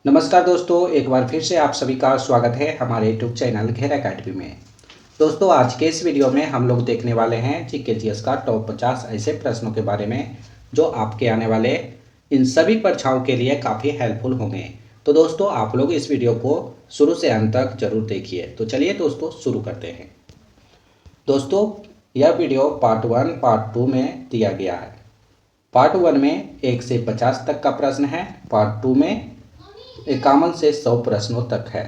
नमस्कार दोस्तों, एक बार फिर से आप सभी का स्वागत है हमारे यूट्यूब चैनल घेरा अकेडमी में। दोस्तों, आज के इस वीडियो में हम लोग देखने वाले हैं जीके/जीएस का टॉप 50 ऐसे प्रश्नों के बारे में जो आपके आने वाले इन सभी परीक्षाओं के लिए काफ़ी हेल्पफुल होंगे। तो दोस्तों, आप लोग इस वीडियो को शुरू से अंत तक जरूर देखिए। तो चलिए दोस्तों, शुरू करते हैं। दोस्तों, यह वीडियो पार्ट 1 पार्ट 2 में दिया गया है। पार्ट 1 में 1 से 50 तक का प्रश्न है, पार्ट 2 में 51 से 100 प्रश्नों तक है।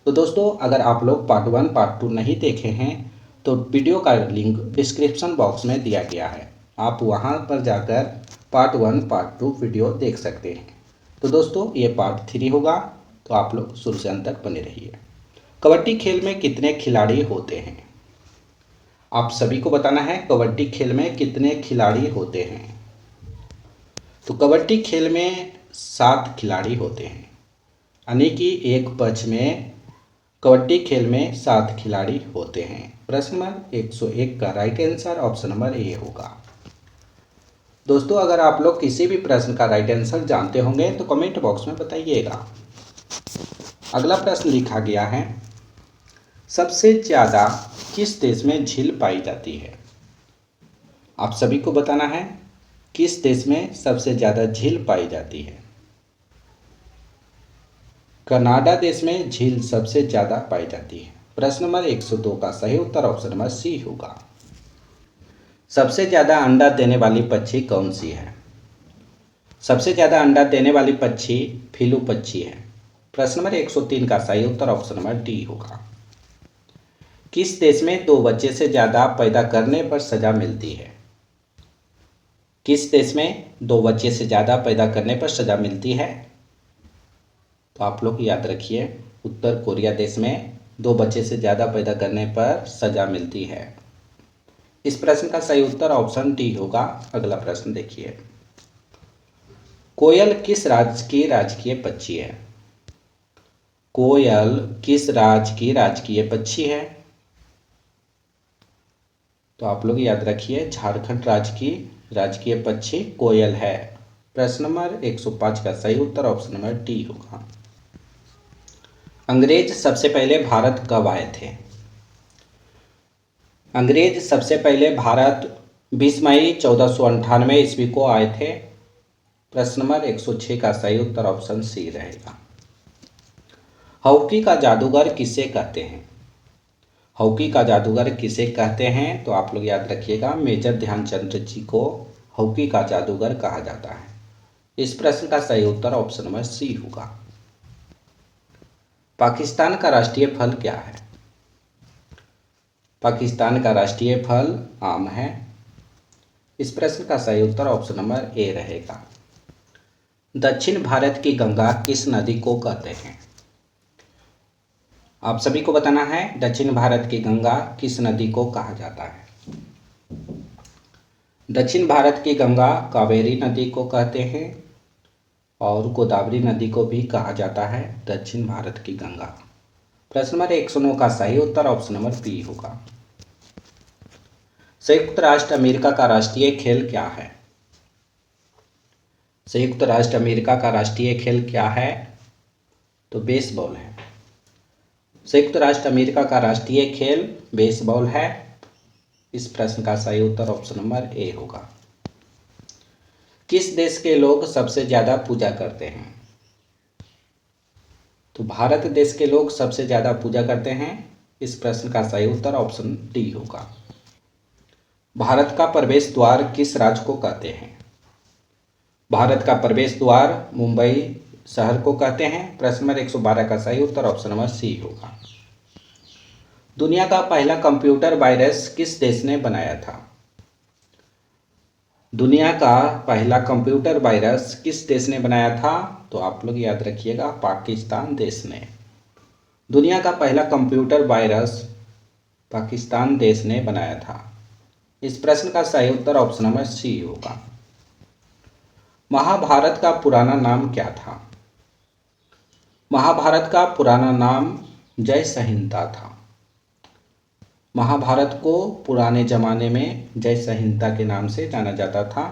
तो दोस्तों, अगर आप लोग पार्ट 1 पार्ट 2 नहीं देखे हैं तो वीडियो का लिंक डिस्क्रिप्शन बॉक्स में दिया गया है, आप वहां पर जाकर पार्ट 1 पार्ट 2 वीडियो देख सकते हैं। तो दोस्तों, ये पार्ट 3 होगा, तो आप लोग शुरू से अंत तक बने रहिए। कबड्डी खेल में कितने खिलाड़ी होते हैं? आप सभी को बताना है कबड्डी खेल में कितने खिलाड़ी होते हैं। तो कबड्डी खेल में 7 खिलाड़ी होते हैं, यानी कि एक पक्ष में कबड्डी खेल में 7 खिलाड़ी होते हैं। प्रश्न नंबर 101 का right answer option number A होगा। दोस्तों, अगर आप लोग किसी भी प्रश्न का राइट आंसर जानते होंगे तो कमेंट बॉक्स में बताइएगा। अगला प्रश्न लिखा गया है, सबसे ज़्यादा किस देश में झील पाई जाती है? आप सभी को बताना है किस देश में सबसे ज़्यादा झील पाई जाती है। कनाडा देश में झील सबसे ज़्यादा पाई जाती है। प्रश्न नंबर 102 का सही उत्तर ऑप्शन नंबर सी होगा। सबसे ज़्यादा अंडा देने वाली पक्षी कौन सी है? सबसे ज़्यादा अंडा देने वाली पक्षी फीलू पक्षी है। प्रश्न नंबर 103 का सही उत्तर ऑप्शन नंबर डी होगा। किस देश में 2 बच्चे से ज़्यादा पैदा करने पर सजा मिलती है? किस देश में 2 बच्चे से ज़्यादा पैदा करने पर सजा मिलती है? तो आप लोग याद रखिए, उत्तर कोरिया देश में 2 बच्चे से ज़्यादा पैदा करने पर सजा मिलती है। इस प्रश्न का सही उत्तर ऑप्शन डी होगा। अगला प्रश्न देखिए, कोयल किस राज्य की राजकीय पक्षी है? कोयल किस राज्य की राजकीय पक्षी है? तो आप लोग याद रखिए, झारखंड राज्य की राजकीय पक्षी कोयल है। प्रश्न नंबर 105 का सही उत्तर ऑप्शन नंबर डी होगा। अंग्रेज सबसे पहले भारत कब आए थे? अंग्रेज सबसे पहले भारत 20 मई 1498 ईस्वी को आए थे। प्रश्न नंबर 106 का सही उत्तर ऑप्शन सी रहेगा। हॉकी का जादूगर किसे कहते हैं? हॉकी का जादूगर किसे कहते हैं? तो आप लोग याद रखिएगा, मेजर ध्यानचंद जी को हॉकी का जादूगर कहा जाता है। इस प्रश्न का सही उत्तर ऑप्शन नंबर सी होगा। पाकिस्तान का राष्ट्रीय फल क्या है? पाकिस्तान का राष्ट्रीय फल आम है। इस प्रश्न का सही उत्तर ऑप्शन नंबर ए रहेगा। दक्षिण भारत की गंगा किस नदी को कहते हैं? आप सभी को बताना है दक्षिण भारत की गंगा किस नदी को कहा जाता है। दक्षिण भारत की गंगा कावेरी नदी को कहते हैं और गोदावरी नदी को भी कहा जाता है दक्षिण भारत की गंगा। प्रश्न नंबर 109 का सही उत्तर ऑप्शन नंबर बी होगा। संयुक्त राष्ट्र अमेरिका का राष्ट्रीय खेल क्या है? संयुक्त राष्ट्र अमेरिका का राष्ट्रीय खेल क्या है? तो बेसबॉल है। संयुक्त राष्ट्र अमेरिका का राष्ट्रीय खेल बेसबॉल है। इस प्रश्न का सही उत्तर ऑप्शन नंबर ए होगा। किस देश के लोग सबसे ज़्यादा पूजा करते हैं? तो भारत देश के लोग सबसे ज़्यादा पूजा करते हैं। इस प्रश्न का सही उत्तर ऑप्शन डी होगा। भारत का प्रवेश द्वार किस राज्य को कहते हैं? भारत का प्रवेश द्वार मुंबई शहर को कहते हैं। प्रश्न नंबर 112 का सही उत्तर ऑप्शन नंबर सी होगा। दुनिया का पहला कंप्यूटर वायरस किस देश ने बनाया था? दुनिया का पहला कंप्यूटर वायरस किस देश ने बनाया था? तो आप लोग याद रखिएगा, पाकिस्तान देश ने। दुनिया का पहला कंप्यूटर वायरस पाकिस्तान देश ने बनाया था। इस प्रश्न का सही उत्तर ऑप्शन नंबर सी होगा। महाभारत का पुराना नाम क्या था? महाभारत का पुराना नाम जय संहिता था। महाभारत को पुराने जमाने में जय संहिता के नाम से जाना जाता था।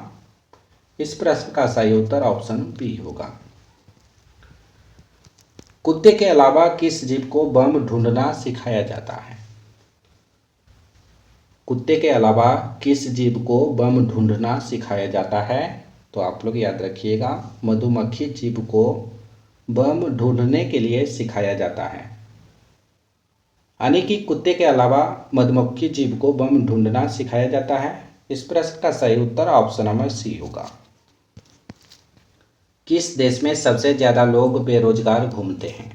इस प्रश्न का सही उत्तर ऑप्शन बी होगा। कुत्ते के अलावा किस जीव को बम ढूंढना सिखाया जाता है? कुत्ते के अलावा किस जीव को बम ढूंढना सिखाया जाता है? तो आप लोग याद रखिएगा, मधुमक्खी जीव को बम ढूंढने के लिए सिखाया जाता है। यानी कि कुत्ते के अलावा मधुमक्खी जीव को बम ढूंढना सिखाया जाता है। इस प्रश्न का सही उत्तर ऑप्शन नंबर सी होगा। किस देश में सबसे ज़्यादा लोग बेरोजगार घूमते हैं?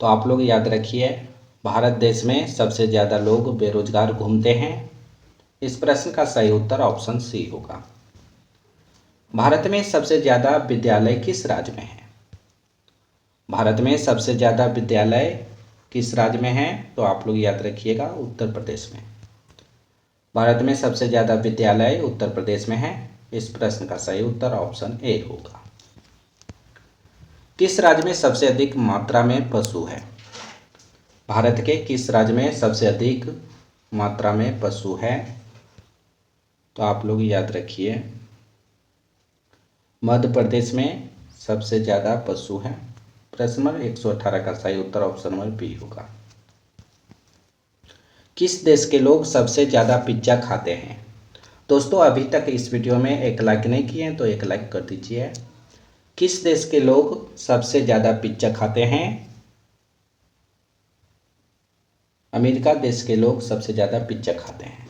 तो आप लोग याद रखिए, भारत देश में सबसे ज़्यादा लोग बेरोजगार घूमते हैं। इस प्रश्न का सही उत्तर ऑप्शन सी होगा। भारत में सबसे ज़्यादा विद्यालय किस राज्य में है? भारत में सबसे ज़्यादा विद्यालय किस राज्य में है? तो आप लोग याद रखिएगा, उत्तर प्रदेश में। भारत में सबसे ज़्यादा विद्यालय उत्तर प्रदेश में है। इस प्रश्न का सही उत्तर ऑप्शन ए होगा। किस राज्य में सबसे अधिक मात्रा में पशु है? भारत के किस राज्य में सबसे अधिक मात्रा में पशु है? तो आप लोग याद रखिए, मध्य प्रदेश में सबसे ज़्यादा पशु है। प्रश्न नंबर 118 का सही उत्तर ऑप्शन नंबर बी होगा। किस देश के लोग सबसे ज़्यादा पिज्ज़ा खाते हैं? दोस्तों, अभी तक इस वीडियो में एक लाइक नहीं किए हैं तो एक लाइक कर दीजिए। किस देश के लोग सबसे ज़्यादा पिज्ज़ा खाते हैं? अमेरिका देश के लोग सबसे ज़्यादा पिज्ज़ा खाते हैं।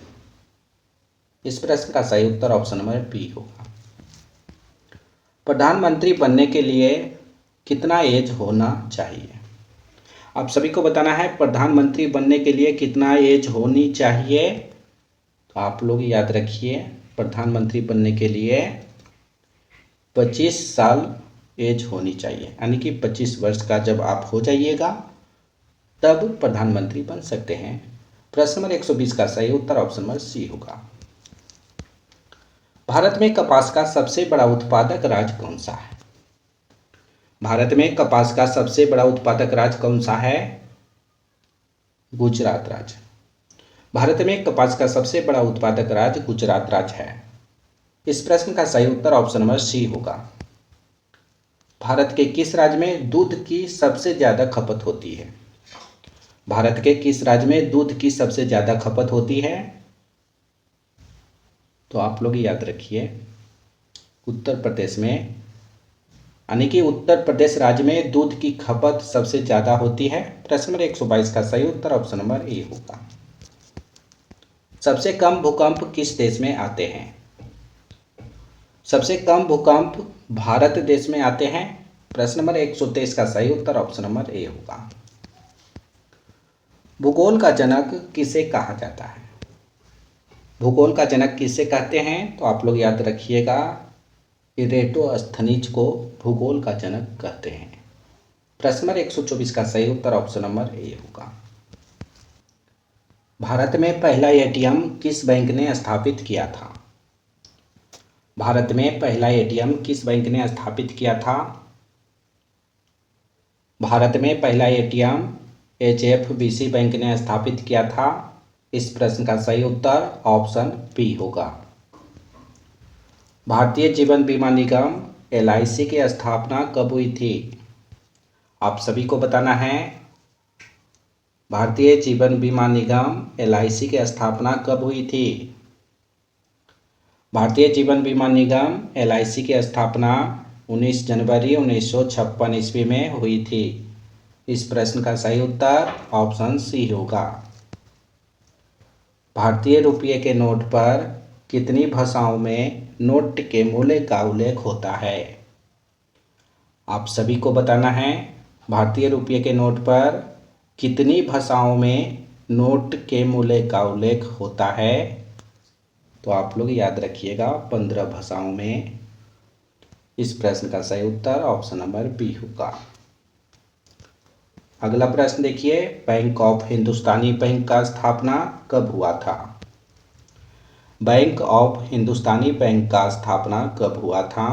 इस प्रश्न का सही उत्तर ऑप्शन नंबर बी होगा। प्रधानमंत्री बनने के लिए कितना एज होना चाहिए? आप सभी को बताना है, प्रधानमंत्री बनने के लिए कितना एज होनी चाहिए। तो आप लोग याद रखिए, प्रधानमंत्री बनने के लिए 25 साल एज होनी चाहिए। यानी कि 25 वर्ष का जब आप हो जाइएगा तब प्रधानमंत्री बन सकते हैं। प्रश्न नंबर 120 का सही उत्तर ऑप्शन नंबर सी होगा। भारत में कपास का सबसे बड़ा उत्पादक राज्य कौन सा है? भारत में कपास का सबसे बड़ा उत्पादक राज्य कौन सा है? गुजरात राज्य। भारत में कपास का सबसे बड़ा उत्पादक राज्य गुजरात राज्य है। इस प्रश्न का सही उत्तर ऑप्शन नंबर सी होगा। भारत के किस राज्य में दूध की सबसे ज़्यादा खपत होती है? भारत के किस राज्य में दूध की सबसे ज़्यादा खपत होती है? तो आप लोग याद रखिए, उत्तर प्रदेश में। यानी कि उत्तर प्रदेश राज्य में दूध की खपत सबसे ज़्यादा होती है। प्रश्न नंबर 122 का सही उत्तर ऑप्शन नंबर ए होगा। सबसे कम भूकंप किस देश में आते हैं? सबसे कम भूकंप भारत देश में आते हैं। प्रश्न नंबर 123 का सही उत्तर ऑप्शन नंबर ए होगा। भूगोल का जनक किसे कहा जाता है? भूगोल का जनक किसे कहते हैं? तो आप लोग याद रखिएगा, इरेटोस्थनीज को भूगोल का जनक कहते हैं। प्रश्न नंबर 124 का सही उत्तर ऑप्शन नंबर ए होगा। भारत में पहला एटीएम किस बैंक ने स्थापित किया था? भारत में पहला एटीएम किस बैंक ने स्थापित किया था? भारत में पहला एटीएम HFBC बैंक ने स्थापित किया था। इस प्रश्न का सही उत्तर ऑप्शन बी होगा। भारतीय जीवन बीमा निगम LIC की स्थापना कब हुई थी? आप सभी को बताना है, भारतीय जीवन बीमा निगम LIC की स्थापना कब हुई थी? भारतीय जीवन बीमा निगम LIC की स्थापना 19 जनवरी 1956 ईस्वी में हुई थी। इस प्रश्न का सही उत्तर ऑप्शन सी होगा। भारतीय रुपये के नोट पर कितनी भाषाओं में नोट के मूल्य का उल्लेख होता है? आप सभी को बताना है, भारतीय रुपये के नोट पर कितनी भाषाओं में नोट के मूल्य का उल्लेख होता है? तो आप लोग याद रखिएगा, 15 भाषाओं में। इस प्रश्न का सही उत्तर ऑप्शन नंबर बी होगा। अगला प्रश्न देखिए, बैंक ऑफ हिंदुस्तानी बैंक का स्थापना कब हुआ था? बैंक ऑफ हिंदुस्तानी बैंक का स्थापना कब हुआ था?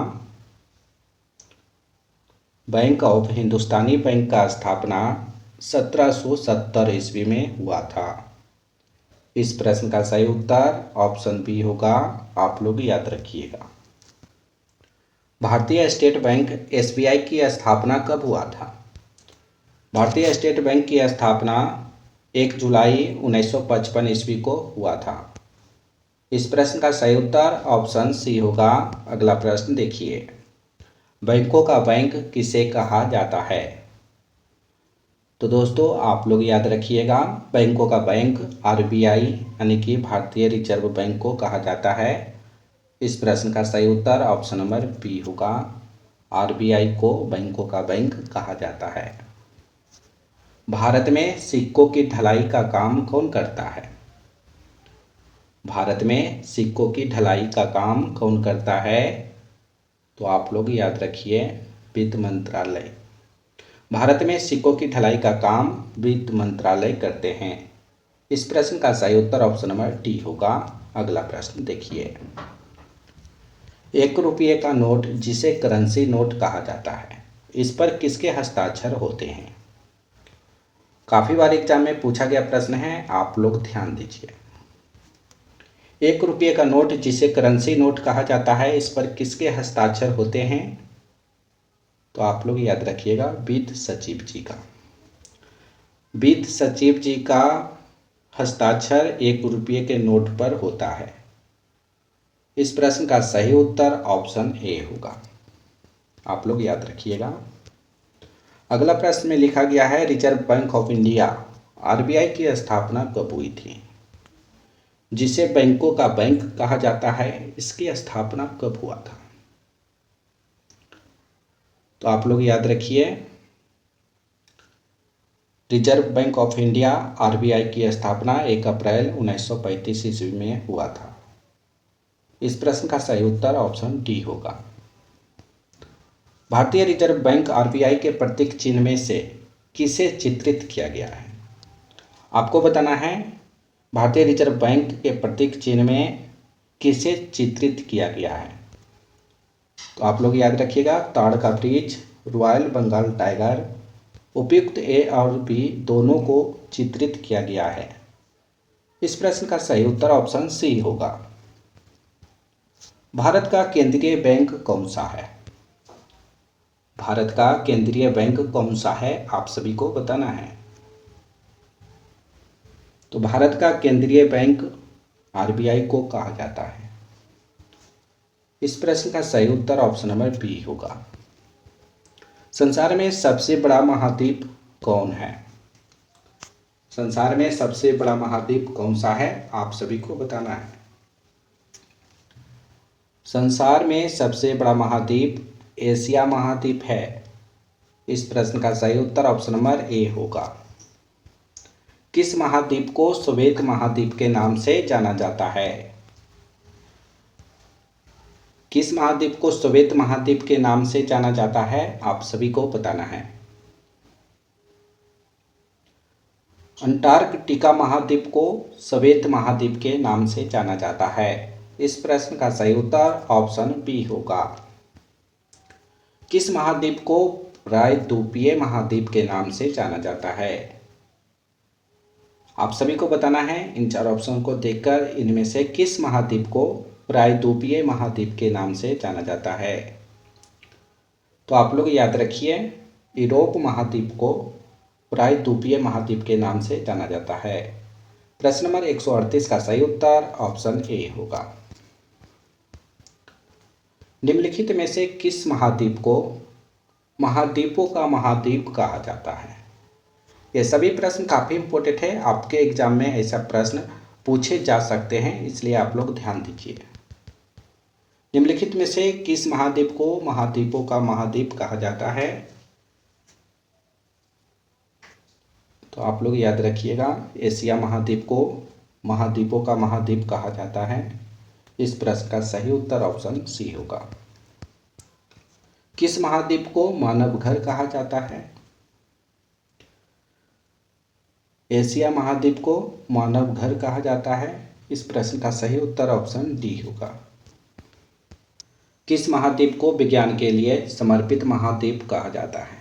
बैंक ऑफ हिंदुस्तानी बैंक का स्थापना 1770 ईस्वी में हुआ था। इस प्रश्न का सही उत्तर ऑप्शन बी होगा। आप लोग याद रखिएगा। भारतीय स्टेट बैंक एसबीआई की स्थापना कब हुआ था? भारतीय स्टेट बैंक की स्थापना 1 जुलाई 1955 ईस्वी को हुआ था। इस प्रश्न का सही उत्तर ऑप्शन सी होगा। अगला प्रश्न देखिए, बैंकों का बैंक किसे कहा जाता है? तो दोस्तों आप लोग याद रखिएगा, बैंकों का बैंक आरबीआई यानी कि भारतीय रिजर्व बैंक को कहा जाता है। इस प्रश्न का सही उत्तर ऑप्शन नंबर बी होगा। आरबीआई को बैंकों का बैंक कहा जाता है। भारत में सिक्कों की ढलाई का काम कौन करता है? भारत में सिक्कों की ढलाई का काम कौन करता है? तो आप लोग याद रखिए, वित्त मंत्रालय। भारत में सिक्कों की ढलाई का काम वित्त मंत्रालय करते हैं। इस प्रश्न का सही उत्तर ऑप्शन नंबर डी होगा। अगला प्रश्न देखिए, 1 रुपये का नोट जिसे करेंसी नोट कहा जाता है, इस पर किसके हस्ताक्षर होते हैं? काफ़ी बार एग्जाम में पूछा गया प्रश्न है, आप लोग ध्यान दीजिए। 1 रुपये का नोट जिसे करेंसी नोट कहा जाता है, इस पर किसके हस्ताक्षर होते हैं? तो आप लोग याद रखिएगा, वित्त सचिव जी का। वित्त सचिव जी का हस्ताक्षर 1 रुपये के नोट पर होता है। इस प्रश्न का सही उत्तर ऑप्शन ए होगा। आप लोग याद रखिएगा। अगला प्रश्न में लिखा गया है, reserve bank of India RBI की स्थापना कब हुई थी? जिसे बैंकों का बैंक कहा जाता है, इसकी स्थापना कब हुआ था? तो आप लोग याद रखिए, reserve bank of India RBI की स्थापना 1 अप्रैल 1935 ईस्वी में हुआ था। इस प्रश्न का सही उत्तर ऑप्शन डी होगा। भारतीय रिजर्व बैंक आरबीआई के प्रतीक चिन्ह में से किसे चित्रित किया गया है? आपको बताना है, भारतीय रिजर्व बैंक के प्रतीक चिन्ह में किसे चित्रित किया गया है? तो आप लोग याद रखिएगा, ताड़ का वृक्ष, रॉयल बंगाल टाइगर, उपयुक्त ए और बी दोनों को चित्रित किया गया है। इस प्रश्न का सही उत्तर ऑप्शन सी होगा। भारत का केंद्रीय बैंक कौन सा है? भारत का केंद्रीय बैंक कौन सा है, आप सभी को बताना है। तो भारत का केंद्रीय बैंक आरबीआई को कहा जाता है। इस प्रश्न का सही उत्तर ऑप्शन नंबर बी होगा। संसार में सबसे बड़ा महाद्वीप कौन है? संसार में सबसे बड़ा महाद्वीप कौन सा है, आप सभी को बताना है। संसार में सबसे बड़ा महाद्वीप एशिया महाद्वीप है। इस प्रश्न का सही उत्तर ऑप्शन नंबर ए होगा। किस महाद्वीप को श्वेत महाद्वीप के नाम से जाना जाता है? किस महाद्वीप को श्वेत महाद्वीप के नाम से जाना जाता है, आप सभी को बताना है। अंटार्कटिका महाद्वीप को श्वेत महाद्वीप के नाम से जाना जाता है। इस प्रश्न का सही उत्तर ऑप्शन बी होगा। किस महाद्वीप को प्रायद्वीपीय महाद्वीप के नाम से जाना जाता है? आप सभी को बताना है। इन 4 ऑप्शन को देखकर इनमें से किस महाद्वीप को प्रायद्वीपीय महाद्वीप के नाम से जाना जाता है? तो आप लोग याद रखिए, यूरोप महाद्वीप को प्रायद्वीपीय महाद्वीप के नाम से जाना जाता है। प्रश्न नंबर 138 का सही उत्तर ऑप्शन ए होगा। निम्नलिखित में से किस महाद्वीप को महाद्वीपों का महाद्वीप कहा जाता है? ये सभी प्रश्न काफ़ी इंपॉर्टेंट है, आपके एग्जाम में ऐसा प्रश्न पूछे जा सकते हैं, इसलिए आप लोग ध्यान दीजिए। निम्नलिखित में से किस महाद्वीप को महाद्वीपों का महाद्वीप कहा जाता है? तो आप लोग याद रखिएगा, एशिया महाद्वीप को महाद्वीपों का महाद्वीप कहा जाता है। इस प्रश्न का सही उत्तर ऑप्शन सी होगा। किस महाद्वीप को मानव घर कहा जाता है? एशिया महाद्वीप को मानव घर कहा जाता है। इस प्रश्न का सही उत्तर ऑप्शन डी होगा। किस महाद्वीप को विज्ञान के लिए समर्पित महाद्वीप कहा जाता है?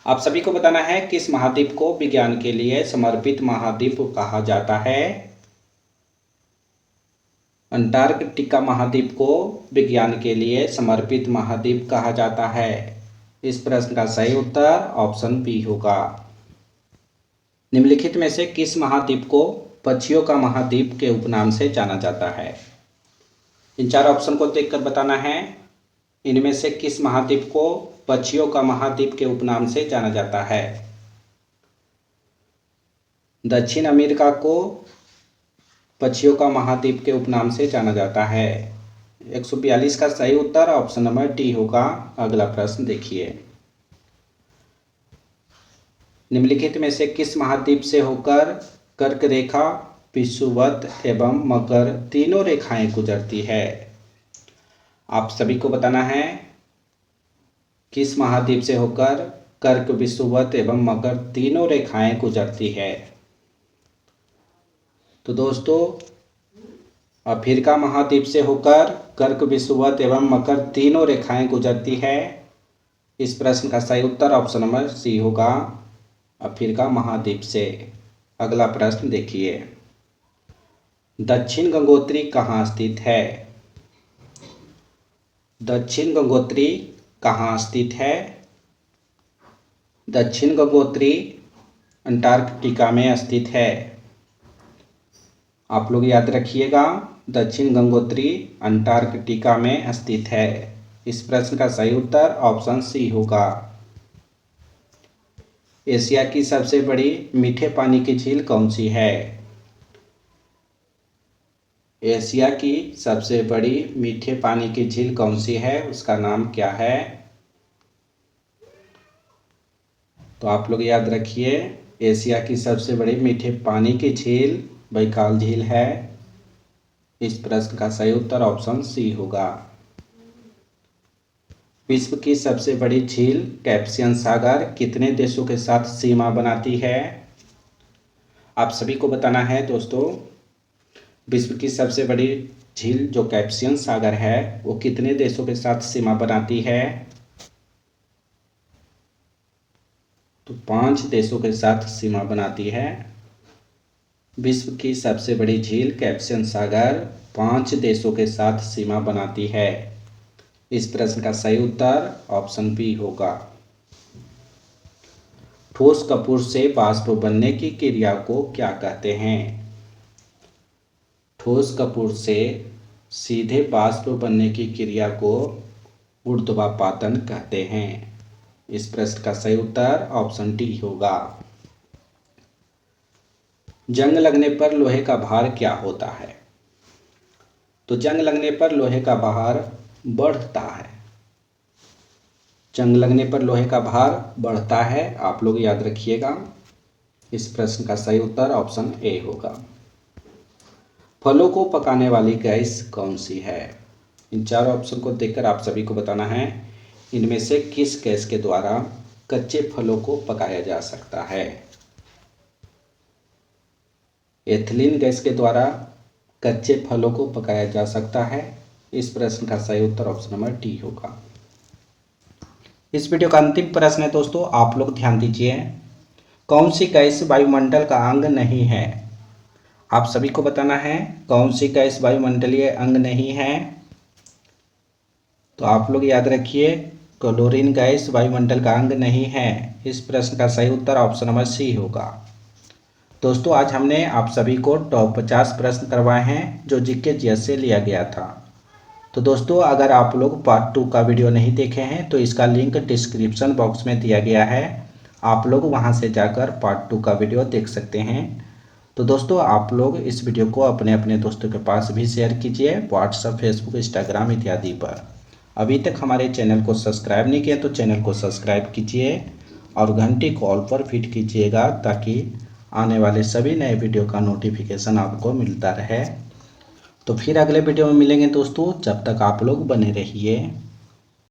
आप सभी को बताना है, किस महाद्वीप को विज्ञान के लिए समर्पित महाद्वीप कहा जाता है? अंटार्कटिका महाद्वीप को विज्ञान के लिए समर्पित महाद्वीप कहा जाता है। इस प्रश्न का सही उत्तर ऑप्शन बी होगा। निम्नलिखित में से किस महाद्वीप को पक्षियों का महाद्वीप के उपनाम से जाना जाता है? इन चार ऑप्शन को देखकर बताना है, इनमें से किस महाद्वीप को पक्षियों का महाद्वीप के उपनाम से जाना जाता है? दक्षिण अमेरिका को पक्षियों का महाद्वीप के उपनाम से जाना जाता है। 142 का सही उत्तर ऑप्शन नंबर डी होगा। अगला प्रश्न देखिए, निम्नलिखित में से किस महाद्वीप से होकर कर्क रेखा, विषुवत एवं मकर तीनों रेखाएं गुजरती है? आप सभी को बताना है किस महाद्वीप से होकर कर्क, विषुवत एवं मकर तीनों रेखाएं गुजरती है। तो दोस्तों, अफ्रीका महाद्वीप से होकर कर्क, विषुवत एवं मकर तीनों रेखाएं गुजरती है। इस प्रश्न का सही उत्तर ऑप्शन नंबर सी होगा, अफ्रीका महाद्वीप से। अगला प्रश्न देखिए, दक्षिण गंगोत्री कहाँ स्थित है? दक्षिण गंगोत्री कहाँ स्थित है? दक्षिण गंगोत्री अंटार्कटिका में स्थित है। आप लोग याद रखिएगा, दक्षिण गंगोत्री अंटार्कटिका में स्थित है। इस प्रश्न का सही उत्तर ऑप्शन सी होगा। एशिया की सबसे बड़ी मीठे पानी की झील कौन सी है? एशिया की सबसे बड़ी मीठे पानी की झील कौन सी है, उसका नाम क्या है? तो आप लोग याद रखिए, एशिया की सबसे बड़ी मीठे पानी की झील बैकाल झील है। इस प्रश्न का सही उत्तर ऑप्शन सी होगा। विश्व की सबसे बड़ी झील कैस्पियन सागर कितने देशों के साथ सीमा बनाती है? आप सभी को बताना है दोस्तों, विश्व की सबसे बड़ी झील जो कैस्पियन सागर है वो कितने देशों के साथ सीमा बनाती है? तो 5 देशों के साथ सीमा बनाती है। विश्व की सबसे बड़ी झील कैस्पियन सागर 5 देशों के साथ सीमा बनाती है। इस प्रश्न का सही उत्तर ऑप्शन बी होगा। ठोस कपूर से वाष्प बनने की क्रिया को क्या कहते हैं? ठोस कपूर से सीधे वाष्प बनने की क्रिया को ऊर्ध्वपातन कहते हैं। इस प्रश्न का सही उत्तर ऑप्शन डी होगा। जंग लगने पर लोहे का भार क्या होता है? तो जंग लगने पर लोहे का भार बढ़ता है। जंग लगने पर लोहे का भार बढ़ता है, आप लोग याद रखिएगा। इस प्रश्न का सही उत्तर ऑप्शन ए होगा। फलों को पकाने वाली गैस कौन सी है? इन 4 ऑप्शन को देखकर आप सभी को बताना है, इनमें से किस गैस के द्वारा कच्चे फलों को पकाया जा सकता है? एथिलीन गैस के द्वारा कच्चे फलों को पकाया जा सकता है। इस प्रश्न का सही उत्तर ऑप्शन नंबर डी होगा। इस वीडियो का अंतिम प्रश्न है दोस्तों, आप लोग ध्यान दीजिए, कौन सी गैस वायुमंडल का अंग नहीं है? आप सभी को बताना है कौन सी गैस वायुमंडलीय अंग नहीं है। तो आप लोग याद रखिए, क्लोरीन गैस वायुमंडल का अंग नहीं है। इस प्रश्न का सही उत्तर ऑप्शन नंबर सी होगा। दोस्तों, आज हमने आप सभी को टॉप 50 प्रश्न करवाए हैं जो जीके जीएस से लिया गया था। तो दोस्तों, अगर आप लोग पार्ट 2 का वीडियो नहीं देखे हैं तो इसका लिंक डिस्क्रिप्शन बॉक्स में दिया गया है, आप लोग वहां से जाकर पार्ट 2 का वीडियो देख सकते हैं। तो दोस्तों, आप लोग इस वीडियो को अपने अपने दोस्तों के पास भी शेयर कीजिए, व्हाट्सएप, फेसबुक, इंस्टाग्राम इत्यादि पर। अभी तक हमारे चैनल को सब्सक्राइब नहीं किया तो चैनल को सब्सक्राइब कीजिए और घंटी को ऑल पर फिट कीजिएगा, ताकि आने वाले सभी नए वीडियो का नोटिफिकेशन आपको मिलता रहे। तो फिर अगले वीडियो में मिलेंगे दोस्तों, जब तक आप लोग बने रहिए।